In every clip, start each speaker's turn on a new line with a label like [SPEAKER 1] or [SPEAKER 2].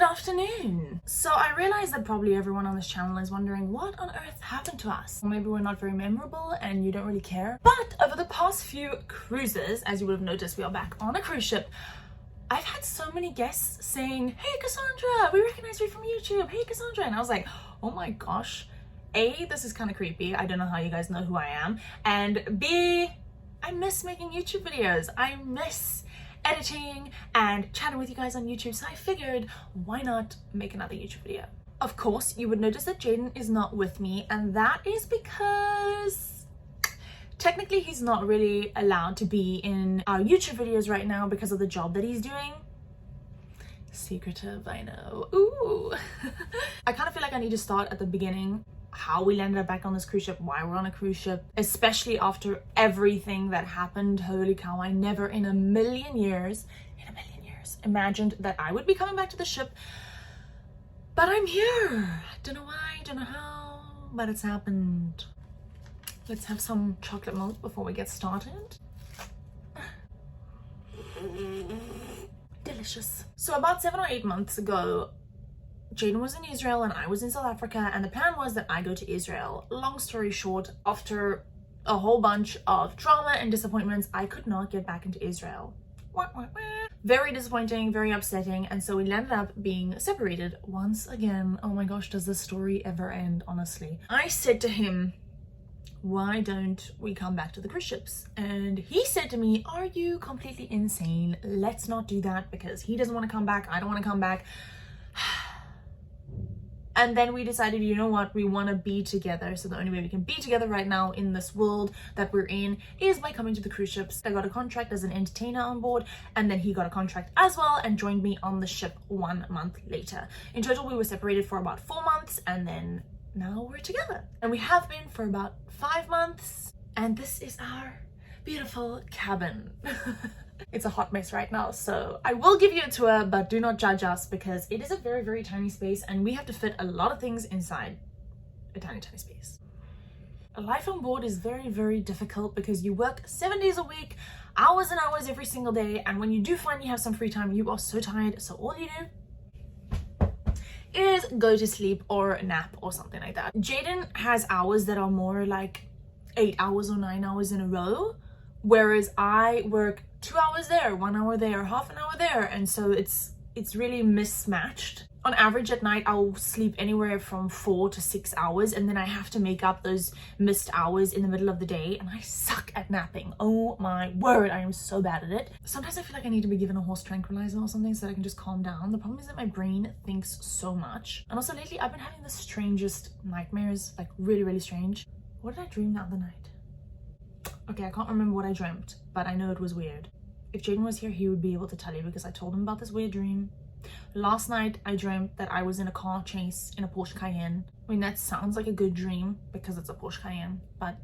[SPEAKER 1] afternoon. So I realize that probably everyone on this channel is wondering what on earth happened to us. Or maybe we're not very memorable and you don't really care. But over the past few cruises, as you would have noticed, we are back on a cruise ship. I've had so many guests saying, "Hey Cassandra, we recognize you from YouTube. Hey Cassandra." And I was like, oh my gosh. A, this is kind of creepy. I don't know how you guys know who I am. And B, I miss making YouTube videos. I miss editing and chatting with you guys on YouTube, so I figured why not make another YouTube video. Of course, you would notice that Jaden is not with me, and that is because technically he's not really allowed to be in our YouTube videos right now because of the job that he's doing. Secretive, I know. Ooh. I kind of feel like I need to start at the beginning. How we landed up back on this cruise ship, why we're on a cruise ship, especially after everything that happened. Holy cow, I never in a million years imagined that I would be coming back to the ship. But I'm here. Don't know why, don't know how, but it's happened. Let's have some chocolate milk before we get started. Delicious. So about 7 or 8 months ago, Jaden was in Israel and I was in South Africa, and the plan was that I go to Israel. Long story short, after a whole bunch of drama and disappointments, I could not get back into Israel. Very disappointing, very upsetting, and so we landed up being separated once again. Oh my gosh, does this story ever end, honestly? I said to him, why don't we come back to the cruise ships? And he said to me, are you completely insane? Let's not do that, because he doesn't want to come back, I don't want to come back. And then we decided, you know what, we want to be together. So the only way we can be together right now in this world that we're in is by coming to the cruise ships. I got a contract as an entertainer on board, and then he got a contract as well and joined me on the ship 1 month later. In total, we were separated for about 4 months, and then now we're together. And we have been for about 5 months. And this is our beautiful cabin. It's a hot mess right now, so I will give you a tour, but do not judge us because it is a very, very tiny space and we have to fit a lot of things inside a tiny, tiny space. Life on board is very, very difficult because you work 7 days a week, hours and hours every single day, and when you do find you have some free time, you are so tired, so all you do is go to sleep or nap or something like that. Jaden has hours that are more like 8 hours or 9 hours in a row, whereas I work 2 hours there, 1 hour there, half an hour there, and so it's really mismatched. On average at night I'll sleep anywhere from 4 to 6 hours, and then I have to make up those missed hours in the middle of the day, and I suck at napping. Oh my word, I am so bad at it. Sometimes I feel like I need to be given a horse tranquilizer or something so that I can just calm down. The problem is that my brain thinks so much, and also lately I've been having the strangest nightmares, like really, really strange. What did I dream the other night? Okay, I can't remember what I dreamt, but I know it was weird. If Jaden was here, he would be able to tell you because I told him about this weird dream. Last night, I dreamt that I was in a car chase in a Porsche Cayenne. I mean, that sounds like a good dream because it's a Porsche Cayenne, but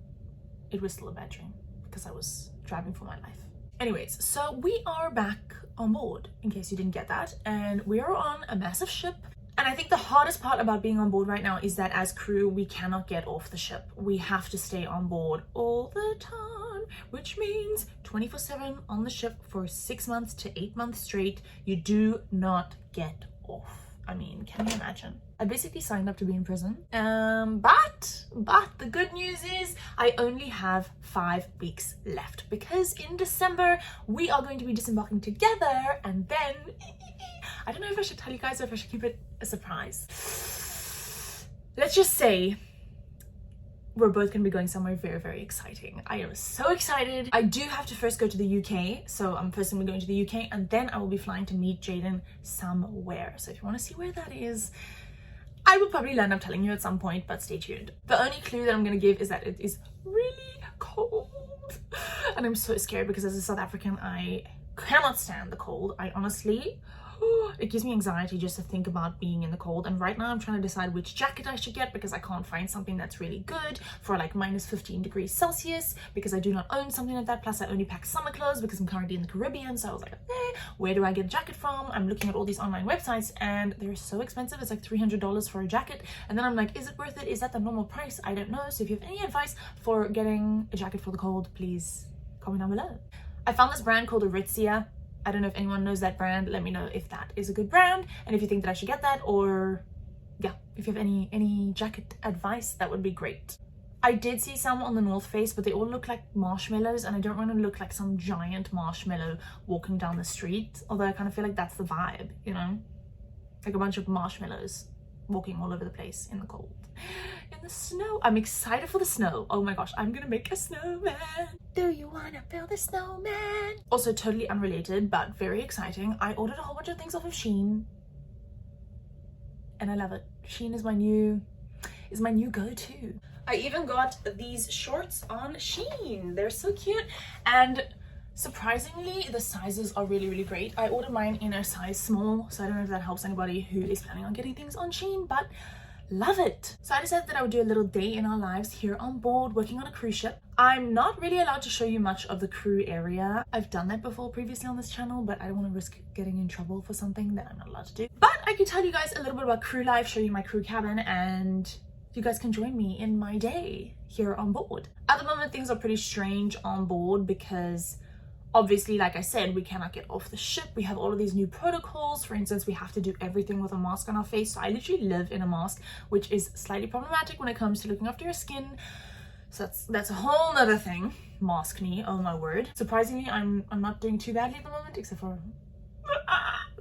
[SPEAKER 1] it was still a bad dream because I was driving for my life. Anyways, so we are back on board, in case you didn't get that, and we are on a massive ship. And I think the hardest part about being on board right now is that as crew, we cannot get off the ship. We have to stay on board all the time, which means 24/7 on the ship for 6 months to 8 months straight. You do not get off. I mean, can you imagine? I basically signed up to be in prison. But the good news is I only have 5 weeks left because in December we are going to be disembarking together, and then I don't know if I should tell you guys or if I should keep it a surprise. Let's just say we're both going to be going somewhere very, very exciting. I am so excited. I do have to first go to the UK, so I'm first going to be going to the UK, and then I will be flying to meet Jaden somewhere. So if you want to see where that is, I will probably end up telling you at some point, but stay tuned. The only clue that I'm going to give is that it is really cold, and I'm so scared because as a South African, I cannot stand the cold. I honestly, it gives me anxiety just to think about being in the cold. And right now I'm trying to decide which jacket I should get because I can't find something that's really good for like minus 15 degrees Celsius because I do not own something like that. Plus I only pack summer clothes because I'm currently in the Caribbean. So I was like, where do I get a jacket from? I'm looking at all these online websites and they're so expensive. It's like $300 for a jacket. And then I'm like, is it worth it? Is that the normal price? I don't know. So if you have any advice for getting a jacket for the cold, please comment down below. I found this brand called Aritzia. I don't know if anyone knows that brand. Let me know if that is a good brand and if you think that I should get that, or yeah, if you have any jacket advice, that would be great. I did see some on the North Face, but they all look like marshmallows, and I don't want to look like some giant marshmallow walking down the street, although I kind of feel like that's the vibe, you know, like a bunch of marshmallows walking all over the place in the cold, in the snow. I'm excited for the snow. Oh my gosh, I'm gonna make a snowman. Do you wanna build a snowman? Also totally unrelated but very exciting, I ordered a whole bunch of things off of Shein and I love it. Shein is my new go-to. I even got these shorts on Shein. They're so cute, and surprisingly the sizes are really great. I ordered mine in a size small, so I don't know if that helps anybody who is planning on getting things on Shein, but love it. So I decided that I would do a little day in our lives here on board working on a cruise ship. I'm not really allowed to show you much of the crew area. I've done that before previously on this channel, but I don't want to risk getting in trouble for something that I'm not allowed to do. But I can tell you guys a little bit about crew life, show you my crew cabin, and you guys can join me in my day here on board. At the moment, things are pretty strange on board because obviously, like I said, we cannot get off the ship. We have all of these new protocols. For instance, we have to do everything with a mask on our face. So I literally live in a mask, which is slightly problematic when it comes to looking after your skin. So that's a whole nother thing. Mask me, oh my word. Surprisingly, I'm not doing too badly at the moment, except for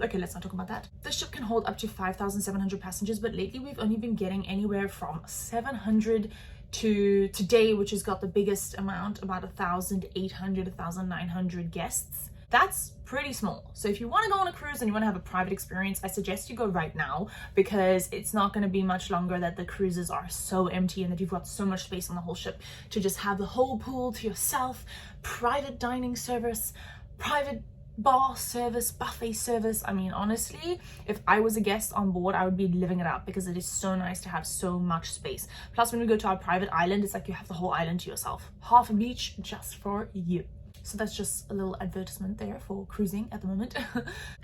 [SPEAKER 1] okay, let's not talk about that. The ship can hold up to 5,700 passengers, but lately we've only been getting anywhere from 700 to today, which has got the biggest amount, about 1,800, 1,900 guests. That's pretty small. So if you want to go on a cruise and you want to have a private experience, I suggest you go right now, because it's not going to be much longer that the cruises are so empty and that you've got so much space on the whole ship to just have the whole pool to yourself, private dining service, private bar service, buffet service. I mean, honestly, if I was a guest on board, I would be living it up, because it is so nice to have so much space. Plus, when we go to our private island, it's like you have the whole island to yourself. Half a beach just for you. So that's just a little advertisement there for cruising at the moment.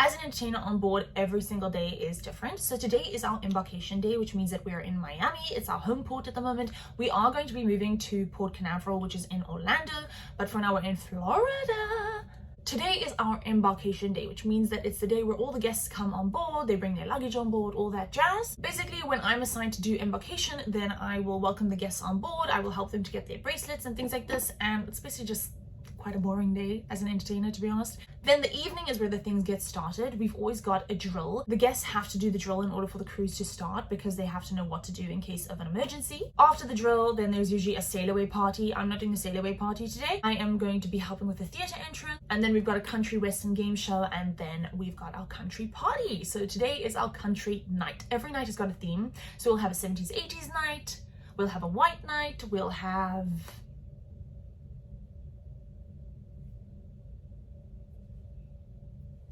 [SPEAKER 1] As an entertainer on board, every single day is different. So today is our embarkation day, which means that we are in Miami. It's our home port at the moment. We are going to be moving to Port Canaveral, which is in Orlando, but for now we're in Florida. Today is our embarkation day, which means that it's the day where all the guests come on board, they bring their luggage on board, all that jazz. Basically, when I'm assigned to do embarkation, then I will welcome the guests on board, I will help them to get their bracelets and things like this, and it's basically just quite a boring day as an entertainer, to be honest. Then the evening is where the things get started. We've always got a drill. The guests have to do the drill in order for the cruise to start, because they have to know what to do in case of an emergency. After the drill, then there's usually a sail away party. I'm not doing the sail away party today. I am going to be helping with the theater entrance, and then we've got a country western game show, and then we've got our country party. So today is our country night. Every night has got a theme. So we'll have a 70s 80s night, we'll have a white night, we'll have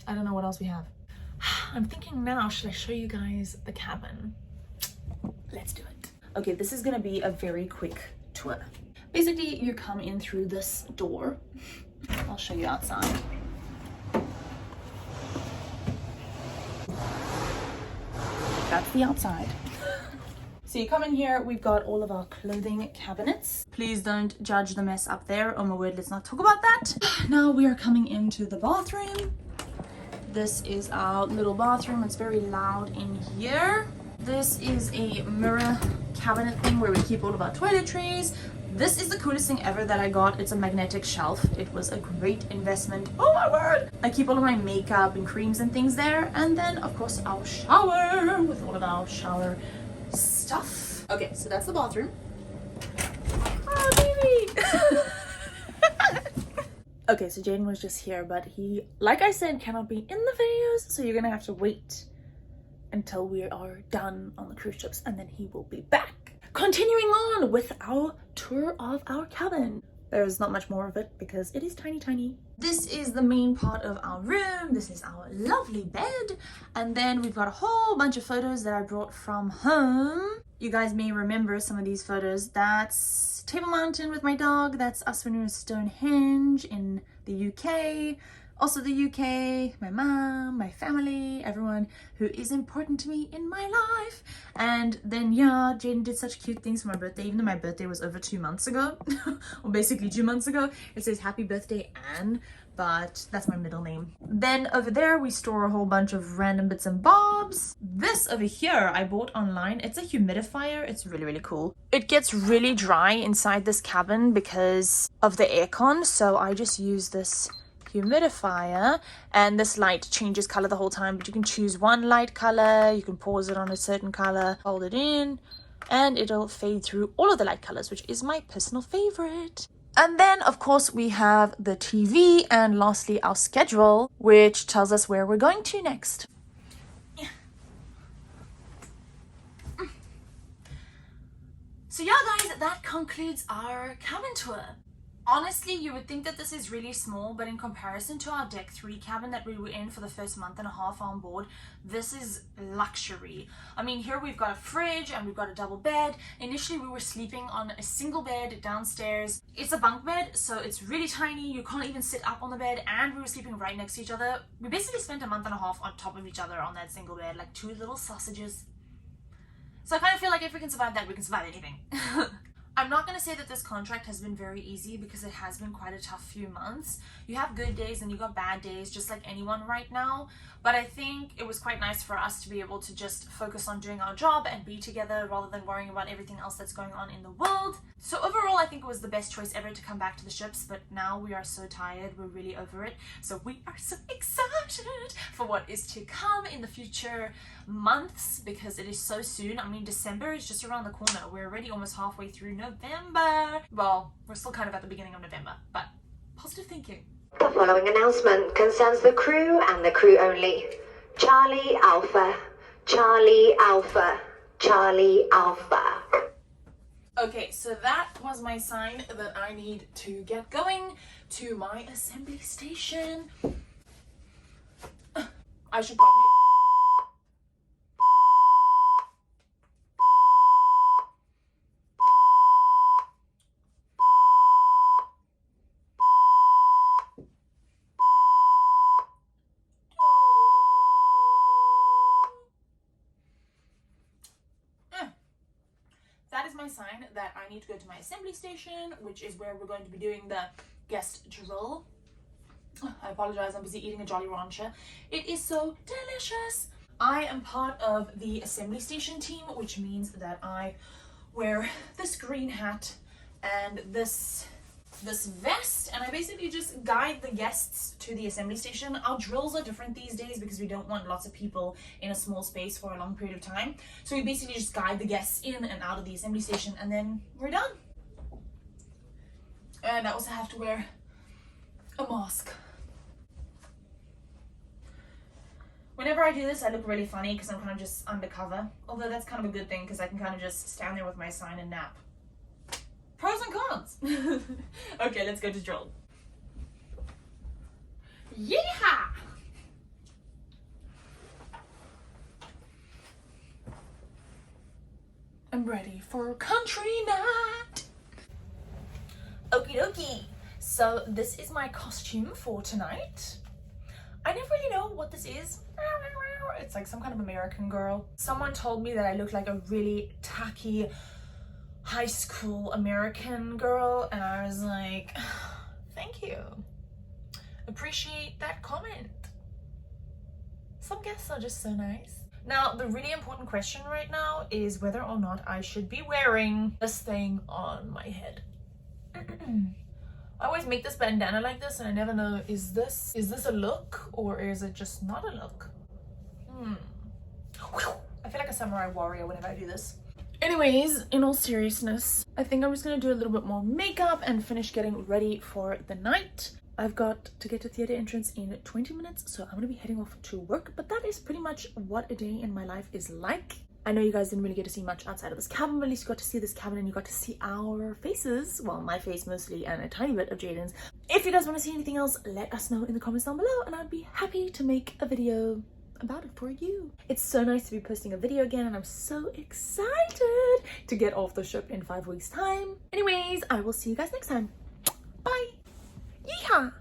[SPEAKER 1] I don't know what else we have. I'm thinking now, should I show you guys the cabin? Let's do it. Okay, this is gonna be a very quick tour. Basically, you come in through this door. I'll show you outside. That's the outside. So you come in here, we've got all of our clothing cabinets. Please don't judge the mess up there. Oh my word, let's not talk about that. Now we are coming into the bathroom. This is our little bathroom. It's very loud in here. This is a mirror cabinet thing where we keep all of our toiletries. This is the coolest thing ever that I got. It's a magnetic shelf. It was a great investment. Oh my word! I keep all of my makeup and creams and things there. And then, of course, our shower with all of our shower stuff. Okay, so that's the bathroom. Oh, baby! Okay, so Jaden was just here, but he, like I said, cannot be in the videos, so you're gonna have to wait until we are done on the cruise ships, and then he will be back. Continuing on with our tour of our cabin. There's not much more of it because it is tiny. This is the main part of our room. This is our lovely bed. And then we've got a whole bunch of photos that I brought from home. You guys may remember some of these photos. That's Table Mountain with my dog. That's us when we were Stonehenge in the UK. Also the UK, my mom, my family, everyone who is important to me in my life. And then yeah, Jaden did such cute things for my birthday, even though my birthday was over 2 months ago, or basically 2 months ago. It says happy birthday Anne, but that's my middle name. Then over there we store a whole bunch of random bits and bobs. This over here I bought online. It's a humidifier. It's really, really cool. It gets really dry inside this cabin because of the aircon, so I just use this humidifier, and this light changes color the whole time, but you can choose one light color, you can pause it on a certain color, hold it in, and it'll fade through all of the light colors, which is my personal favorite. And then of course we have the TV, and lastly our schedule, which tells us where we're going to next. So yeah guys, that concludes our cabin tour. Honestly, you would think that this is really small, but in comparison to our deck 3 cabin that we were in for the first month and a half on board, this is luxury. I mean, here we've got a fridge and we've got a double bed. Initially we were sleeping on a single bed downstairs. It's a bunk bed, so it's really tiny, you can't even sit up on the bed, and we were sleeping right next to each other. We basically spent a month and a half on top of each other on that single bed, like 2 little sausages. So I kind of feel like if we can survive that, we can survive anything. I'm not going to say that this contract has been very easy, because it has been quite a tough few months. You have good days and you got bad days, just like anyone right now. But I think it was quite nice for us to be able to just focus on doing our job and be together rather than worrying about everything else that's going on in the world. So overall, I think it was the best choice ever to come back to the ships, but now we are so tired, we're really over it. So we are so excited for what is to come in the future months, because it is so soon. I mean, December is just around the corner. We're already almost halfway through November. Well, we're still kind of at the beginning of November, but positive thinking.
[SPEAKER 2] The following announcement concerns the crew and the crew only. Charlie Alpha, Charlie Alpha, Charlie Alpha.
[SPEAKER 1] Okay, so that was my sign that I need to get going to my assembly station. I should probably... That is my sign that I need to go to my assembly station, which is where we're going to be doing the guest drill. I apologize, I'm busy eating a Jolly Rancher. It is so delicious. I am part of the assembly station team, which means that I wear this green hat and this vest, and I basically just guide the guests to the assembly station. Our drills are different these days because we don't want lots of people in a small space for a long period of time. So we basically just guide the guests in and out of the assembly station, and then we're done. And I also have to wear a mask. Whenever I do this, I look really funny because I'm kind of just undercover. Although that's kind of a good thing, because I can kind of just stand there with my sign and nap. Pros and cons. Okay, let's go to drill. Yeehaw! I'm ready for country night. Okie dokie. So this is my costume for tonight. I never really know what this is. It's like some kind of American Girl. Someone told me that I look like a really tacky high school American girl, and I was like, thank you. Appreciate that comment. Some guests are just so nice. Now, the really important question right now is whether or not I should be wearing this thing on my head. I always make this bandana like this, and I never know, is this a look or is it just not a look? I feel like a samurai warrior whenever I do this. Anyways, in all seriousness, I think I'm just gonna do a little bit more makeup and finish getting ready for the night. I've got to get to theater entrance in 20 minutes, so I'm gonna be heading off to work, but that is pretty much what a day in my life is like. I know you guys didn't really get to see much outside of this cabin, but at least you got to see this cabin and you got to see our faces. Well, my face mostly, and a tiny bit of Jaden's. If you guys want to see anything else, let us know in the comments down below, and I'd be happy to make a video about it for you. It's so nice to be posting a video again, and I'm so excited to get off the ship in 5 weeks time. Anyways, I will see you guys next time. Bye. Yeehaw.